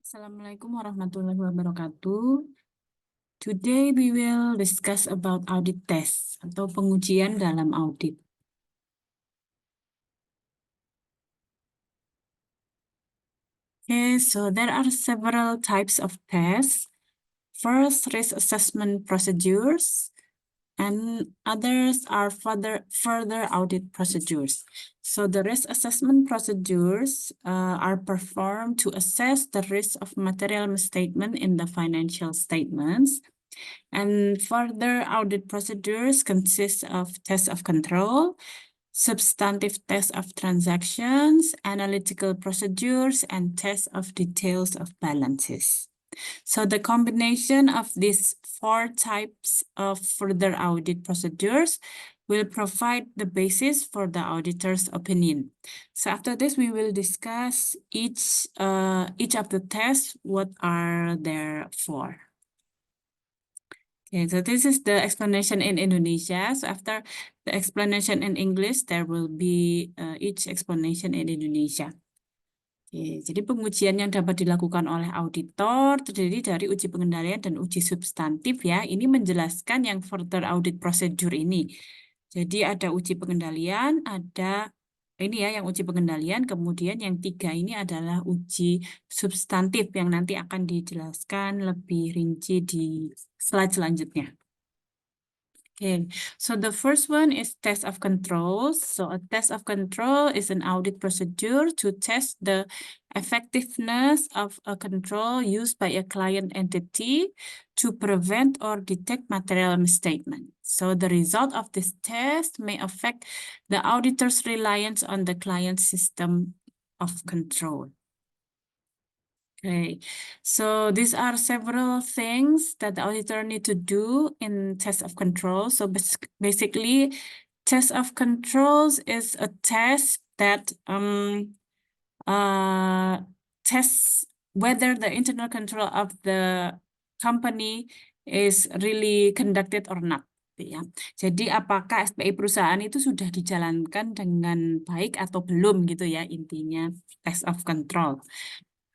Assalamualaikum warahmatullahi wabarakatuh. Today we will discuss about audit test atau pengujian dalam audit. Okay, so there are several types of tests. First, risk assessment procedures, and others are further audit procedures. So the risk assessment procedures are performed to assess the risk of material misstatement in the financial statements. And further audit procedures consist of test of control, substantive test of transactions, analytical procedures, and test of details of balances. So the combination of these four types of further audit procedures will provide the basis for the auditor's opinion. So after this, we will discuss each of the tests, what are there for. Okay, so this is the explanation in Indonesia. So after the explanation in English, there will be each explanation in Indonesia. Oke, jadi pengujian yang dapat dilakukan oleh auditor terdiri dari uji pengendalian dan uji substantif ya. Ini menjelaskan yang further audit procedure ini. Jadi ada uji pengendalian, ada ini ya yang uji pengendalian, kemudian yang tiga ini adalah uji substantif yang nanti akan dijelaskan lebih rinci di slide selanjutnya. Okay, so the first one is test of controls. So a test of control is an audit procedure to test the effectiveness of a control used by a client entity to prevent or detect material misstatement. So the result of this test may affect the auditor's reliance on the client system of control. Okay, so these are several things that the auditor need to do in test of control. So basically, test of controls is a test that tests whether the internal control of the company is really conducted or not. Ya. Jadi apakah SPI perusahaan itu sudah dijalankan dengan baik atau belum gitu ya intinya test of control.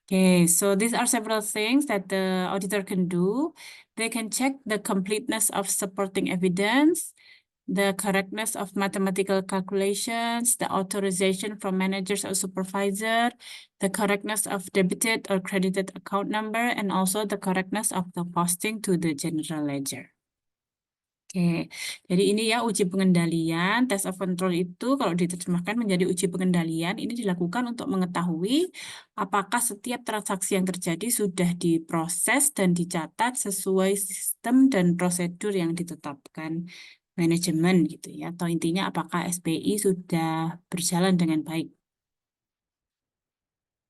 Okay, so these are several things that the auditor can do. They can check the completeness of supporting evidence, the correctness of mathematical calculations, the authorization from managers or supervisor, the correctness of debited or credited account number, and also the correctness of the posting to the general ledger. Oke, jadi ini ya uji pengendalian, test of control itu kalau diterjemahkan menjadi uji pengendalian, ini dilakukan untuk mengetahui apakah setiap transaksi yang terjadi sudah diproses dan dicatat sesuai sistem dan prosedur yang ditetapkan manajemen gitu ya, atau intinya apakah SPI sudah berjalan dengan baik.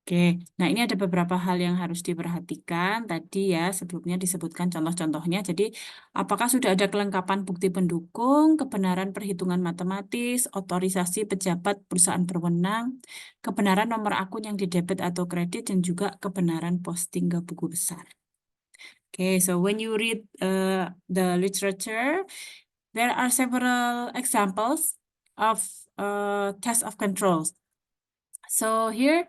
Oke, nah ini ada beberapa hal yang harus diperhatikan. Tadi ya sebelumnya disebutkan contoh-contohnya. Jadi apakah sudah ada kelengkapan bukti pendukung, kebenaran perhitungan matematis, otorisasi pejabat perusahaan berwenang, kebenaran nomor akun yang didebit atau kredit, dan juga kebenaran posting ke buku besar. Oke, so when you read the literature, there are several examples of test of controls. So here,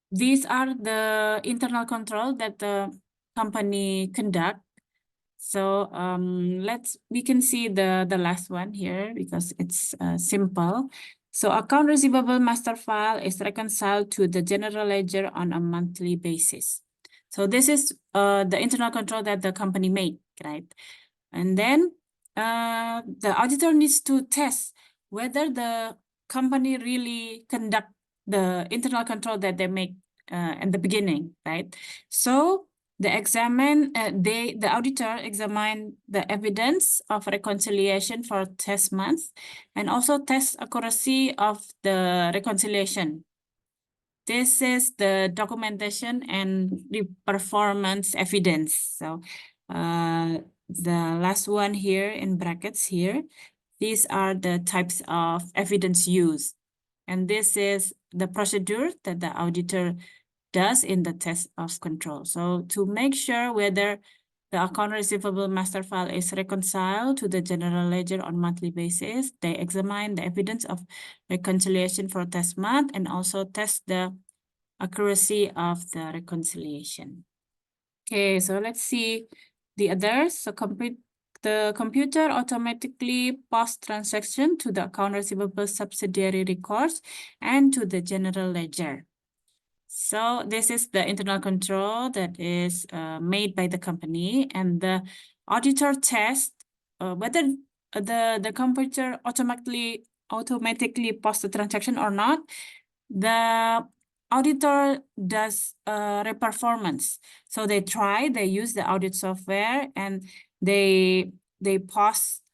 these are the internal control that the company conduct. So we can see the last one here because it's simple. So account receivable master file is reconciled to the general ledger on a monthly basis. So this is the internal control that the company made, right? And then the auditor needs to test whether the company really conduct the internal control that they make in the beginning, right? So the auditor examine the evidence of reconciliation for test month and also test accuracy of the reconciliation. This is the documentation and the performance evidence. So the last one here in brackets here, these are the types of evidence used. And this is the procedure that the auditor does in the test of control. So to make sure whether the account receivable master file is reconciled to the general ledger on monthly basis, they examine the evidence of reconciliation for test month and also test the accuracy of the reconciliation. Okay, so let's see the others. So the computer automatically posts transaction to the account receivable subsidiary records and to the general ledger. So this is the internal control that is made by the company, and the auditor tests whether the computer automatically posts the transaction or not. The auditor does reperformance. So they use the audit software, and they post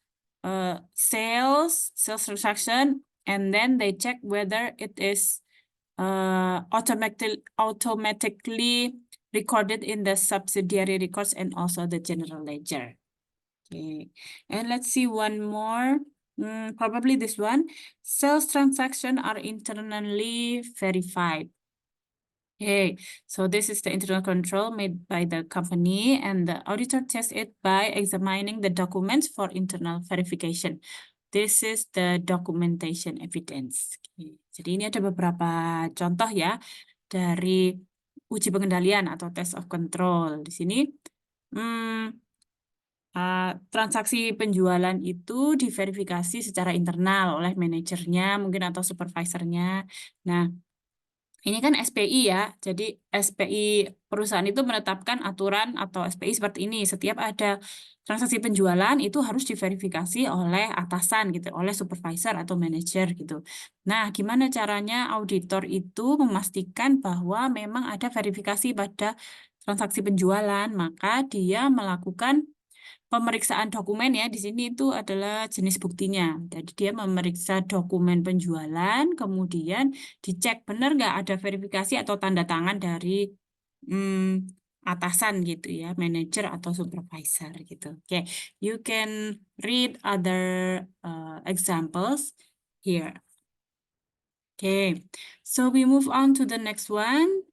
sales transaction, and then they check whether it is automatically recorded in the subsidiary records and also the general ledger. Okay, and let's see one more. Probably this one. Sales transactions are internally verified. Okay, so this is the internal control made by the company, and the auditor tests it by examining the documents for internal verification. This is the documentation evidence. Oke, jadi ini ada beberapa contoh ya dari uji pengendalian atau test of control. Di sini transaksi penjualan itu diverifikasi secara internal oleh manajernya mungkin atau supervisornya. Nah, ini kan SPI ya, jadi SPI perusahaan itu menetapkan aturan atau SPI seperti ini. Setiap ada transaksi penjualan itu harus diverifikasi oleh atasan gitu, oleh supervisor atau manajer gitu. Nah, gimana caranya auditor itu memastikan bahwa memang ada verifikasi pada transaksi penjualan? Maka dia melakukan pemeriksaan dokumen ya, di sini itu adalah jenis buktinya. Jadi dia memeriksa dokumen penjualan, kemudian dicek benar nggak ada verifikasi atau tanda tangan dari atasan gitu ya, manager atau supervisor gitu. Oke, you can read other examples here. Okay, so we move on to the next one.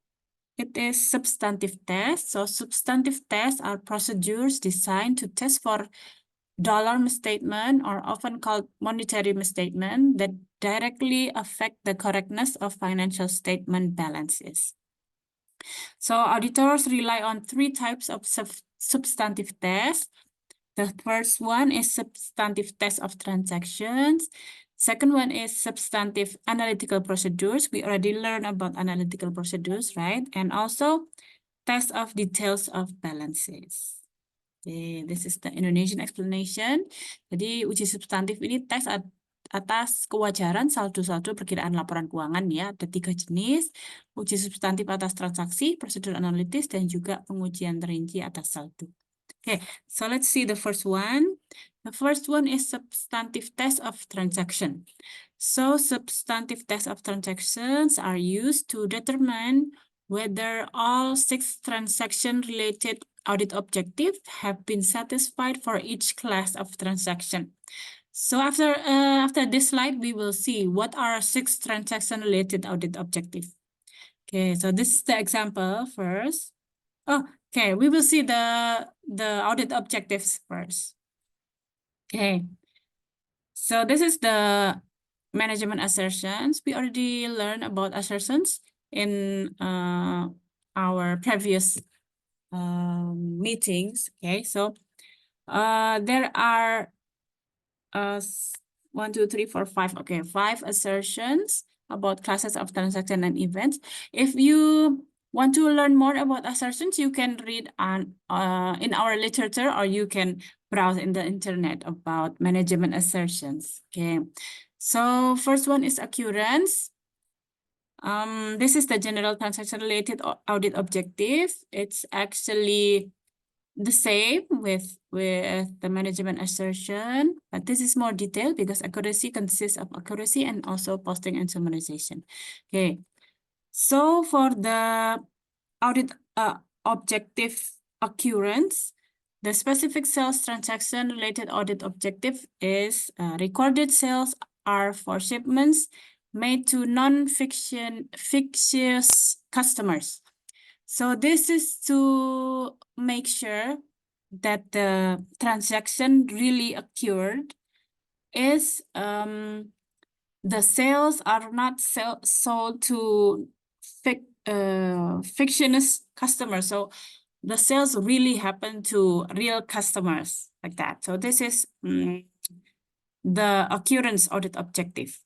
It is substantive tests. So substantive tests are procedures designed to test for dollar misstatement, or often called monetary misstatement, that directly affect the correctness of financial statement balances. So auditors rely on three types of substantive tests. The first one is substantive test of transactions. Second one is substantive analytical procedures. We already learned about analytical procedures, right? And also test of details of balances. Okay, this is the Indonesian explanation. Jadi uji substantif ini tes atas kewajaran saldo-saldo perkiraan laporan keuangan ya. Ada 3 jenis. Uji substantif atas transaksi, prosedur analitis, dan juga pengujian terinci atas saldo. Okay, so let's see the first one. The first one is substantive test of transaction. So substantive test of transactions are used to determine whether all 6 transaction-related audit objectives have been satisfied for each class of transaction. So after this slide, we will see what are 6 transaction-related audit objectives. Okay, so this is the example first. Oh, okay, we will see the audit objectives first. Okay, so this is the management assertions. We already learned about assertions in our previous meetings. Okay, so there are 1, 2, 3, 4, 5. Okay, 5 assertions about classes of transaction and events. If you want to learn more about assertions, you can read on in our literature, or you can browse in the internet about management assertions. Okay, so first one is occurrence. This is the general transaction related audit objective. It's actually the same with the management assertion, but this is more detailed because accuracy consists of accuracy and also posting and summarization. Okay, so for the audit objective occurrence, the specific sales transaction related audit objective is recorded sales are for shipments made to non-fictitious customers. So this is to make sure that the transaction really occurred is the sales are not sold to fictitious customers. So the sales really happen to real customers, like that. So this is the occurrence audit objective.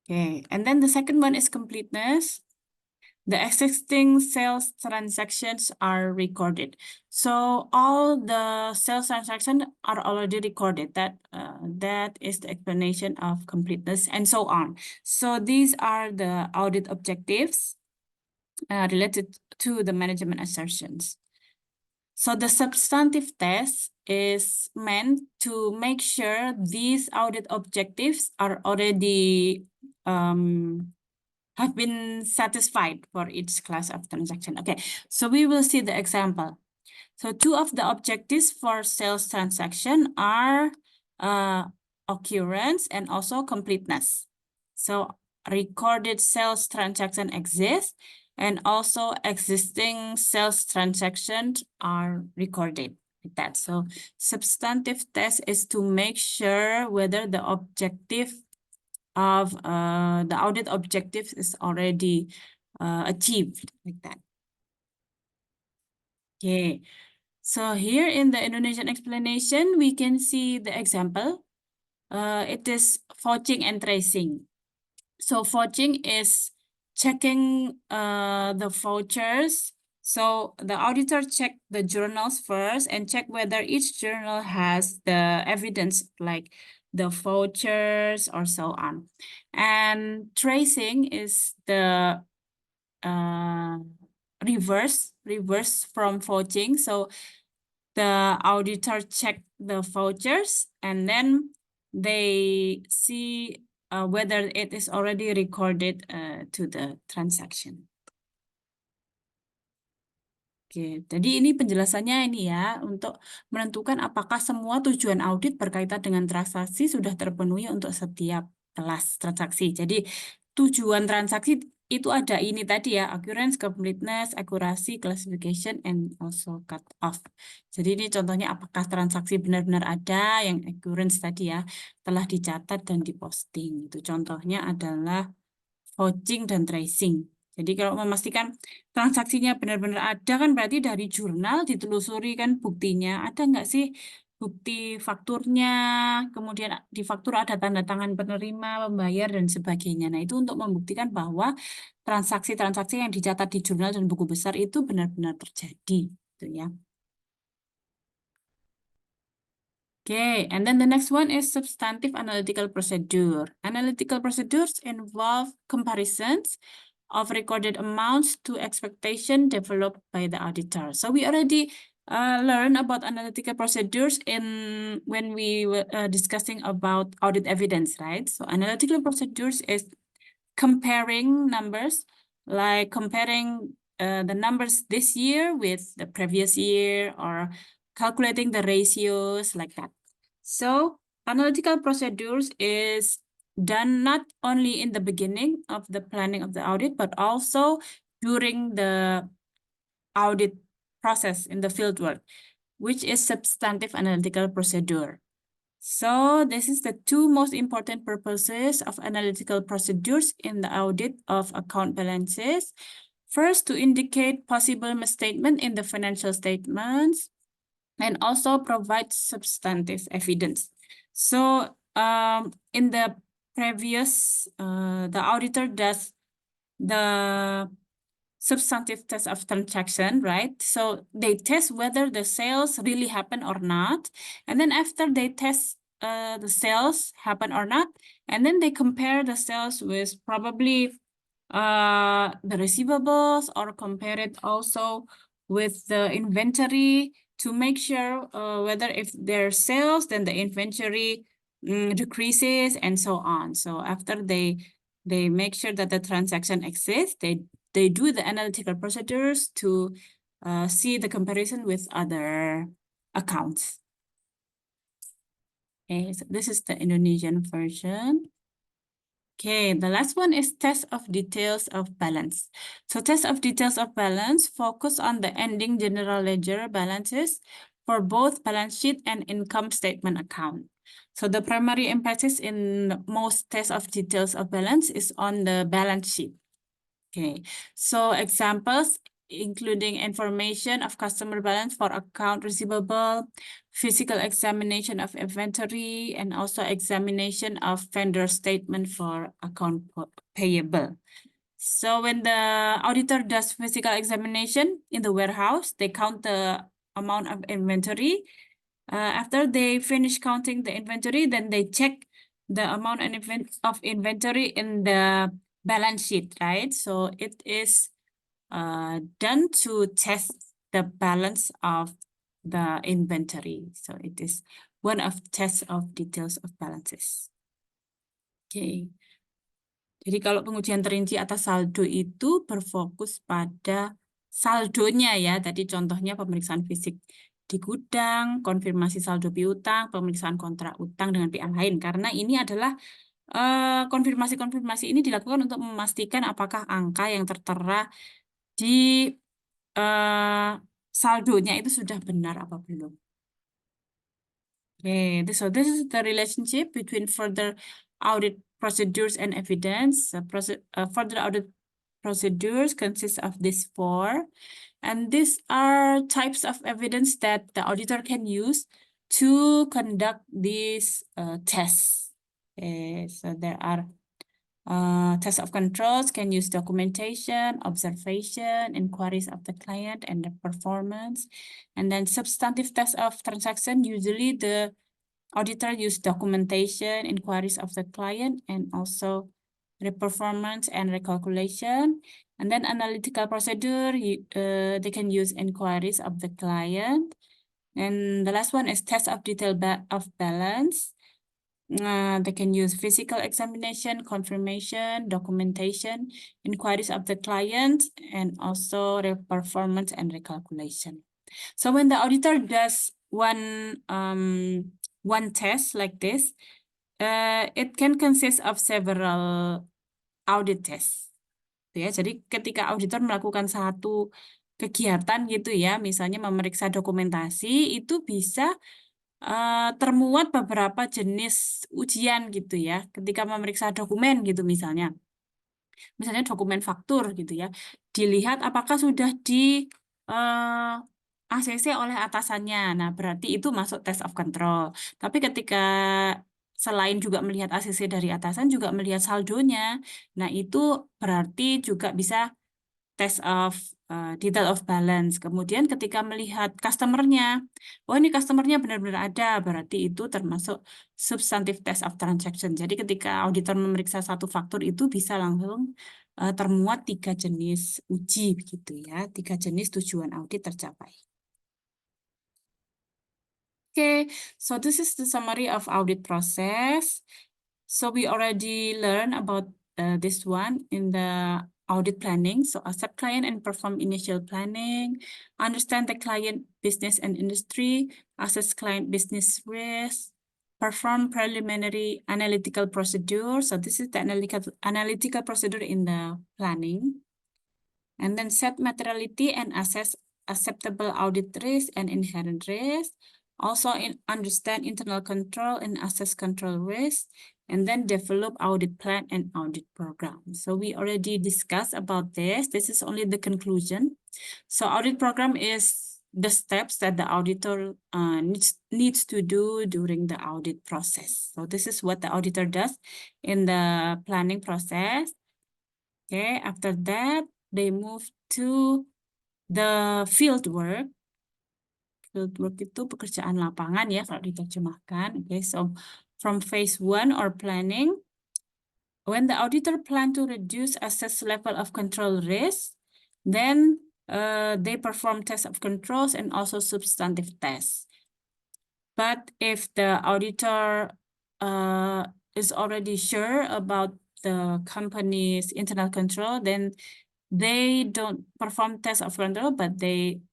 Okay, and then the second one is completeness. The existing sales transactions are recorded. So all the sales transactions are already recorded. That is the explanation of completeness and so on. So these are the audit objectives related to the management assertions. So the substantive test is meant to make sure these audit objectives are already have been satisfied for each class of transaction. Okay, so we will see the example. So two of the objectives for sales transaction are occurrence and also completeness. So recorded sales transaction exists, and also existing sales transactions are recorded. Like that. So substantive test is to make sure whether the objective of the audit objective is already achieved, like that. Okay, so here in the Indonesian explanation, we can see the example. It is vouching and tracing. So vouching is checking the vouchers. So the auditor check the journals first and check whether each journal has the evidence like the vouchers or so on. And tracing is the reverse from vouching. So the auditor check the vouchers and then they see whether it is already recorded to the transaction. Oke, jadi ini penjelasannya ini ya, untuk menentukan apakah semua tujuan audit berkaitan dengan transaksi sudah terpenuhi untuk setiap kelas transaksi. Jadi tujuan transaksi itu ada ini tadi ya, occurrence, completeness, accuracy, classification, and also cut off. Jadi ini contohnya apakah transaksi benar-benar ada yang occurrence tadi ya, telah dicatat dan diposting. Itu contohnya adalah vouching dan tracing. Jadi kalau memastikan transaksinya benar-benar ada kan berarti dari jurnal ditelusuri kan buktinya. Ada nggak sih bukti fakturnya, kemudian di faktur ada tanda tangan penerima, pembayar, dan sebagainya. Nah itu untuk membuktikan bahwa transaksi-transaksi yang dicatat di jurnal dan buku besar itu benar-benar terjadi. Gitu ya. Okay, and then the next one is substantive analytical procedure. Analytical procedures involve comparisons of recorded amounts to expectation developed by the auditor. So we already learned about analytical procedures when we were discussing about audit evidence, right? So analytical procedures is comparing numbers, like comparing the numbers this year with the previous year or calculating the ratios like that. So analytical procedures is done not only in the beginning of the planning of the audit, but also during the audit process in the fieldwork, which is substantive analytical procedure. So this is the two most important purposes of analytical procedures in the audit of account balances. First, to indicate possible misstatement in the financial statements and also provide substantive evidence. So in the previous, the auditor does the substantive test of transaction, right? So they test whether the sales really happen or not. And then after they test the sales happen or not, and then they compare the sales with probably the receivables or compare it also with the inventory to make sure whether if there's sales, then the inventory decreases and so on. So after they make sure that the transaction exists, they do the analytical procedures to see the comparison with other accounts. Okay, so this is the Indonesian version. Okay, the last one is test of details of balance. So test of details of balance focus on the ending general ledger balances for both balance sheet and income statement account. So the primary emphasis in most tests of details of balance is on the balance sheet. Okay, so examples including information of customer balance for account receivable, physical examination of inventory, and also examination of vendor statement for account payable. So when the auditor does physical examination in the warehouse, they count the amount of inventory. After they finish counting the inventory, then they check the amount of inventory in the balance sheet, right? So it is done to test the balance of the inventory. So it is one of tests of details of balances. Oke. Jadi kalau pengujian terinci atas saldo itu berfokus pada saldonya ya. Tadi contohnya pemeriksaan fisik di gudang, konfirmasi saldo piutang, pemeriksaan kontrak utang dengan pihak lain. Karena ini adalah konfirmasi-konfirmasi ini dilakukan untuk memastikan apakah angka yang tertera di saldonya itu sudah benar apa belum. Okay, so this is the relationship between further audit procedures and evidence. Further audit procedures consist of these four, and these are types of evidence that the auditor can use to conduct these tests. Okay, so there are tests of controls can use documentation, observation, inquiries of the client and the performance. And then substantive tests of transaction, usually the auditor use documentation, inquiries of the client, and also the performance and recalculation. And then analytical procedure, they can use inquiries of the client. And the last one is test of detail of balance. They can use physical examination, confirmation, documentation, inquiries of the client, and also the performance and recalculation. So when the auditor does one test like this, it can consist of several audit tests. Ya, jadi ketika auditor melakukan satu kegiatan gitu ya, misalnya memeriksa dokumentasi, itu bisa termuat beberapa jenis ujian gitu ya. Ketika memeriksa dokumen gitu misalnya dokumen faktur gitu ya, dilihat apakah sudah di ACC oleh atasannya. Nah, berarti itu masuk test of control. Tapi ketika selain juga melihat ACC dari atasan, juga melihat saldonya. Nah, itu berarti juga bisa test of detail of balance. Kemudian ketika melihat customer-nya, oh ini customer-nya benar-benar ada, berarti itu termasuk substantive test of transaction. Jadi ketika auditor memeriksa satu faktur itu bisa langsung termuat 3 jenis uji begitu ya, 3 jenis tujuan audit tercapai. Okay, so this is the summary of audit process. So we already learned about this one in the audit planning. So accept client and perform initial planning, understand the client business and industry, assess client business risk, perform preliminary analytical procedure. So this is the analytical procedure in the planning. And then set materiality and assess acceptable audit risk and inherent risk. Also understand internal control and assess control risk. And then develop audit plan and audit program. So we already discussed about this. This is only the conclusion. So audit program is the steps that the auditor needs to do during the audit process. So this is what the auditor does in the planning process. Okay, after that, they move to the field work. Field work itu pekerjaan lapangan ya kalau diterjemahkan. Okay, so from phase 1 or planning, when the auditor plan to reduce assess level of control risk, then they perform test of controls and also substantive tests. But if the auditor is already sure about the company's internal control, then they don't perform test of control, but they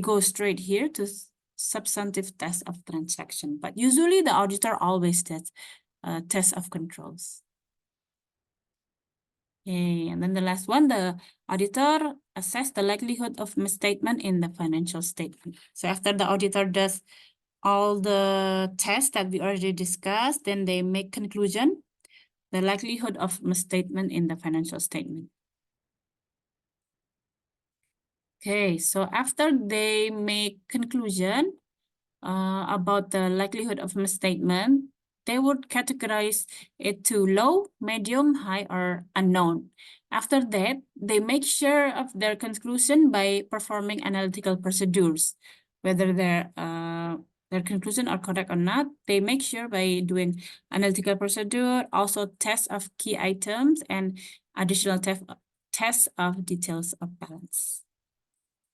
go straight here to substantive test of transaction. But usually the auditor always does test of controls. Okay, and then the last one, the auditor assess the likelihood of misstatement in the financial statement. So after the auditor does all the tests that we already discussed, then they make conclusion, the likelihood of misstatement in the financial statement. Okay, so after they make conclusion about the likelihood of misstatement, they would categorize it to low, medium, high, or unknown. After that, they make sure of their conclusion by performing analytical procedures, whether their conclusion are correct or not. They make sure by doing analytical procedure, also tests of key items, and additional tests of details of balance.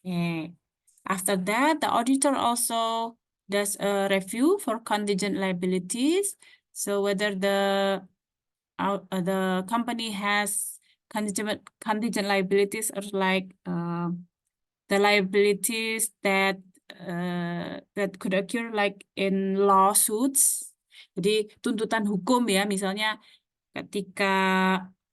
Okay. After that, the auditor also does a review for contingent liabilities. So whether the company has contingent liabilities or like the liabilities that could occur like in lawsuits. Jadi tuntutan hukum ya, misalnya ketika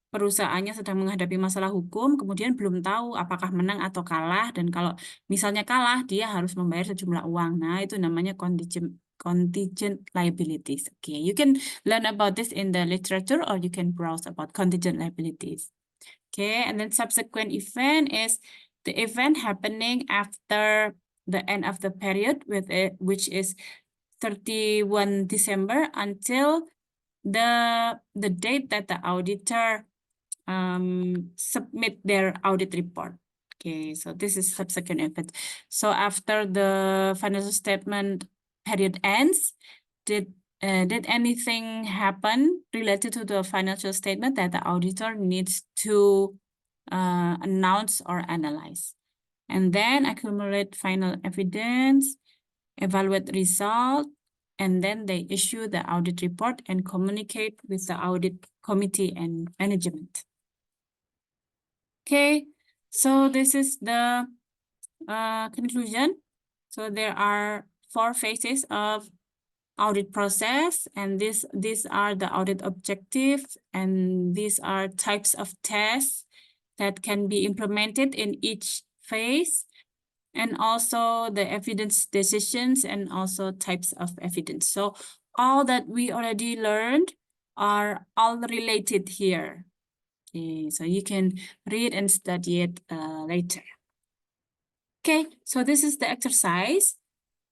perusahaannya sedang menghadapi masalah hukum, kemudian belum tahu apakah menang atau kalah, dan kalau misalnya kalah, dia harus membayar sejumlah uang. Nah, itu namanya contingent liabilities. Okay, you can learn about this in the literature or you can browse about contingent liabilities. Okay, and then subsequent event is the event happening after the end of the period, which is 31 December until the date that the auditor submit their audit report. Okay, so this is subsequent event. So after the financial statement period ends, did anything happen related to the financial statement that the auditor needs to announce or analyze? And then accumulate final evidence, evaluate result, and then they issue the audit report and communicate with the audit committee and management. Okay, so this is the conclusion. So there are 4 phases of audit process, and these are the audit objectives, and these are types of tests that can be implemented in each phase, and also the evidence decisions and also types of evidence. So all that we already learned are all related here. Okay, so you can read and study it later. Okay, so this is the exercise.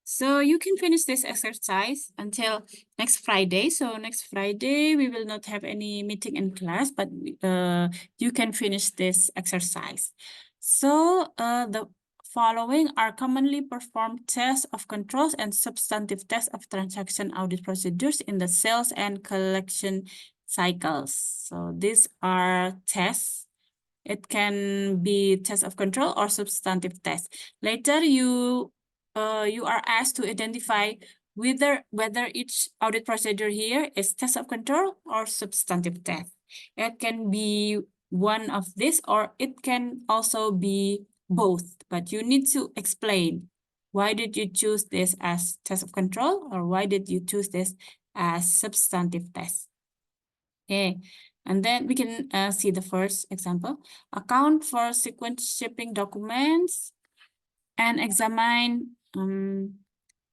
So you can finish this exercise until next Friday. So next Friday, we will not have any meeting in class, but you can finish this exercise. So the following are commonly performed tests of controls and substantive tests of transaction audit procedures in the sales and collection cycles. So these are tests. It can be test of control or substantive test. Later, you are asked to identify whether each audit procedure here is test of control or substantive test. It can be one of this, or it can also be both, but you need to explain why did you choose this as test of control, or why did you choose this as substantive test. Okay, and then we can see the first example. Account for sequence shipping documents and examine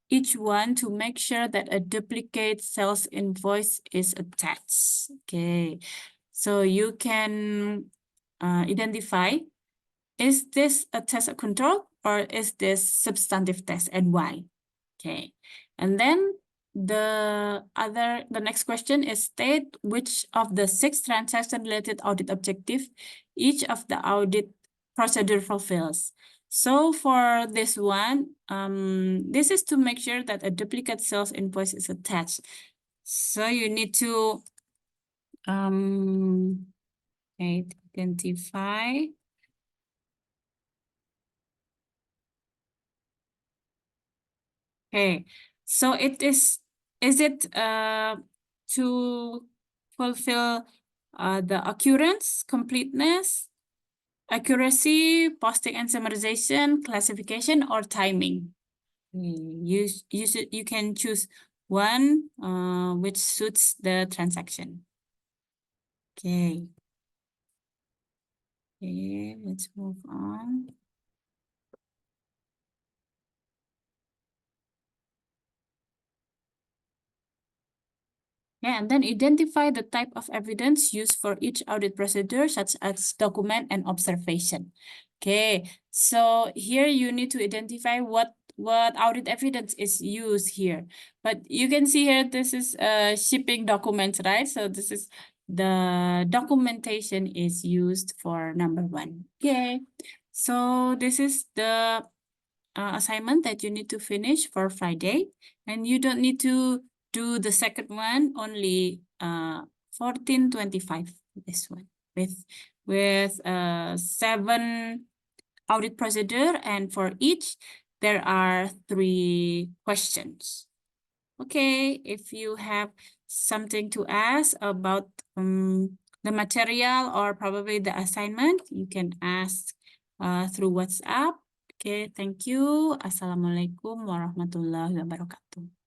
each one to make sure that a duplicate sales invoice is attached. Okay, so you can identify, is this a test of control or is this substantive test, and why? Okay, and then the next question is state which of the 6 transaction related audit objective each of the audit procedure fulfills. So for this one, this is to make sure that a duplicate sales invoice is attached. So you need to identify. Okay, so is it to fulfill the occurrence, completeness, accuracy, posting and summarization, classification, or timing? You can choose one which suits the transaction. Okay. Okay, let's move on. Yeah, and then identify the type of evidence used for each audit procedure, such as document and observation. Okay, so here you need to identify what audit evidence is used here. But you can see here, this is shipping documents, right? So this is the documentation is used for number 1. Okay, so this is the assignment that you need to finish for Friday. And you don't need to do the second one, only 1425, this one, with 7 audit procedure, and for each there are 3 questions. Okay, if you have something to ask about the material or probably the assignment, you can ask through WhatsApp. Okay, thank you. Assalamualaikum warahmatullahi wabarakatuh.